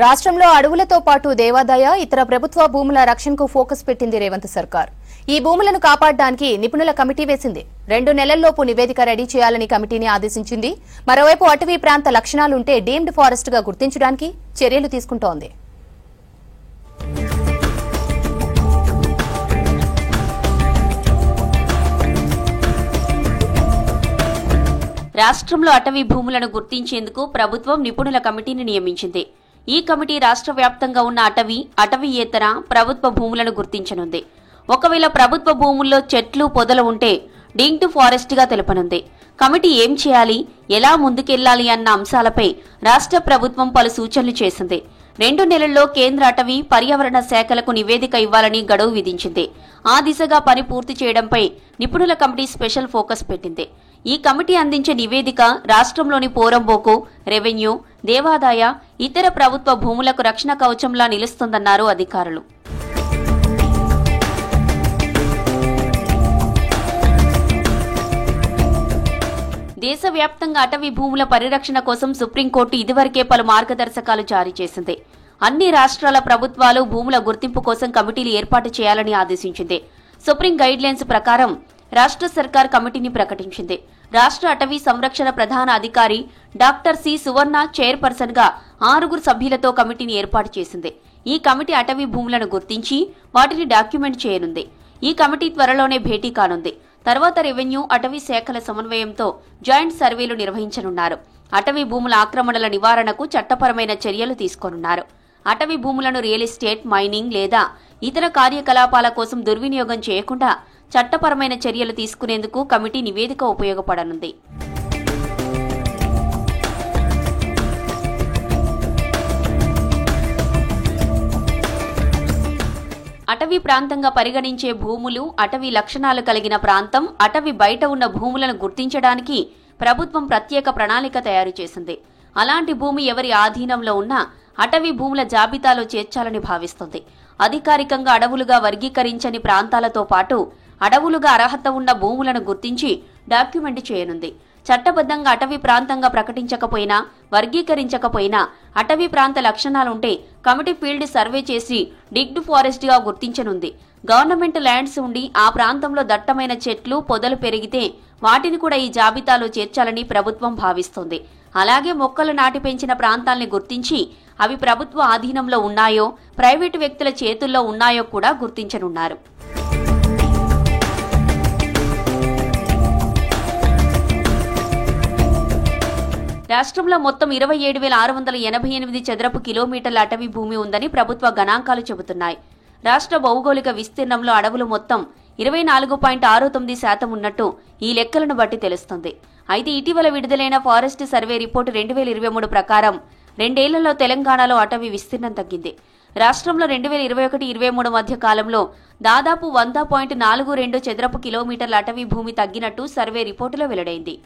రాష్ట్రంలో అడవులతో పాటు దేవాదాయ ఇతర ప్రభుత్వ భూముల రక్షణకు ఫోకస్ పెట్టింది రేవంత్ సర్కార్. ఈ భూములను కాపాడడానికి నిపుణుల కమిటీ వేసింది. 2 నెలల్లోపు నివేదిక రెడీ చేయాలని కమిటీని ఆదేశించింది. మరోవైపు అటవీ ప్రాంత లక్షణాలుంటే డీమ్డ్ ఫారెస్ట్ గా గుర్తించడానికి చర్యలు తీసుకుంటోంది. రాష్ట్రంలో అటవీ భూములను గుర్తించేందుకు ప్రభుత్వం నిపుణుల కమిటీని నియమించింది. ఈ కమిటీ రాష్ట్ర వ్యాప్తంగా ఉన్న అటవీయేతర ప్రభుత్వ భూములను గుర్తించనుంది. ఒకవేళ ప్రభుత్వ భూముల్లో చెట్లు పొదలు ఉంటే డీమ్డ్ ఫారెస్ట్ గా తెలపనుంది. కమిటీ ఏం చేయాలి, ఎలా ముందుకెళ్లాలి అన్న అంశాలపై రాష్ట్ర ప్రభుత్వం పలు సూచనలు చేసింది. 2 నెలల్లో కేంద్ర అటవీ పర్యావరణ శాఖలకు నివేదిక ఇవ్వాలని గడువు విధించింది. ఆ దిశగా పని పూర్తి చేయడంపై నిపుణుల కమిటీ స్పెషల్ ఫోకస్ పెట్టింది. ఈ కమిటీ అందించే నివేదిక రాష్ట్రంలోని పోరంబోకు, రెవెన్యూ, దేవాదాయ ఇతర ప్రభుత్వ భూములకు రక్షణ కవచంలా నిలుస్తుందన్నారు అధికారులు. దేశవ్యాప్తంగా అటవీ భూముల పరిరక్షణ కోసం సుప్రీంకోర్టు ఇదివరకే పలు మార్గదర్శకాలు జారీ చేసింది. అన్ని రాష్ట్రాల ప్రభుత్వాలు భూముల గుర్తింపు కోసం కమిటీలు ఏర్పాటు చేయాలని ఆదేశించింది. సుప్రీం గైడ్లైన్స్ ప్రకారం రాష్ట్ర సర్కార్ కమిటీని ప్రకటించింది. రాష్ట్ర అటవీ సంరక్షణ ప్రధాన అధికారి డాక్టర్ సి సువర్ణ చైర్పర్సన్ గా 6 సభ్యులతో కమిటీని ఏర్పాటు చేసింది. ఈ కమిటీ అటవీ భూములను గుర్తించి వాటిని డాక్యుమెంట్ చేయనుంది. ఈ కమిటీ త్వరలోనే భేటీ కానుంది. తర్వాత రెవెన్యూ, అటవీ శాఖల సమన్వయంతో జాయింట్ సర్వేలు నిర్వహించనున్నారు. అటవీ భూముల ఆక్రమణల నివారణకు చట్టపరమైన చర్యలు తీసుకోనున్నారు. అటవీ భూములను రియల్ ఎస్టేట్, మైనింగ్ లేదా ఇతర కార్యకలాపాల కోసం దుర్వినియోగం చేయకుండా చట్టపరమైన చర్యలు తీసుకునేందుకు కమిటీ నివేదిక ఉపయోగపడనుంది. అటవీ ప్రాంతంగా పరిగణించే భూములు, అటవీ లక్షణాలు కలిగిన ప్రాంతం, అటవీ బయట ఉన్న భూములను గుర్తించడానికి ప్రభుత్వం ప్రత్యేక ప్రణాళిక తయారు చేసింది. అలాంటి భూమి ఎవరి ఆధీనంలో ఉన్నా అటవీ భూముల జాబితాలో చేర్చాలని భావిస్తుంది. అధికారికంగా అడవులుగా వర్గీకరించని ప్రాంతాలతో పాటు అడవులుగా అర్హత ఉన్న భూములను గుర్తించి డాక్యుమెంట్ చేయనుంది. చట్టబద్దంగా అటవీ ప్రాంతంగా ప్రకటించకపోయినా, వర్గీకరించకపోయినా అటవీ ప్రాంత లక్షణాలుంటే కమిటీ ఫీల్డ్ సర్వే చేసి డిగ్డ్ ఫారెస్ట్ గా గుర్తించనుంది. గవర్నమెంట్ ల్యాండ్స్ ఉండి ఆ ప్రాంతంలో దట్టమైన చెట్లు, పొదలు పెరిగితే వాటిని కూడా ఈ జాబితాలో చేర్చాలని ప్రభుత్వం భావిస్తోంది. అలాగే మొక్కలు నాటి పెంచిన ప్రాంతాల్ని గుర్తించి అవి ప్రభుత్వ ఆధీనంలో ఉన్నాయో, ప్రైవేటు వ్యక్తుల చేతుల్లో ఉన్నాయో కూడా గుర్తించనున్నారు. రాష్ట్రంలో మొత్తం 27,688 చదరపు కిలోమీటర్ల అటవీ భూమి ఉందని ప్రభుత్వ గణాంకాలు చెబుతున్నాయి. రాష్ట్ర భౌగోళిక విస్తీర్ణంలో అడవులు మొత్తం 24.69% ఉన్నట్టు ఈ లెక్కలను బట్టి తెలుస్తుంది. అయితే ఇటీవల విడుదలైన ఫారెస్ట్ సర్వే రిపోర్టు 2023 ప్రకారం 2 ఏళ్లలో తెలంగాణలో అటవీ విస్తీర్ణం తగ్గింది. రాష్ట్రంలో 2021-23 మధ్య కాలంలో దాదాపు 100.42 చదరపు కిలోమీటర్ల అటవీ భూమి తగ్గినట్టు సర్వే రిపోర్టులో వెల్లడైంది.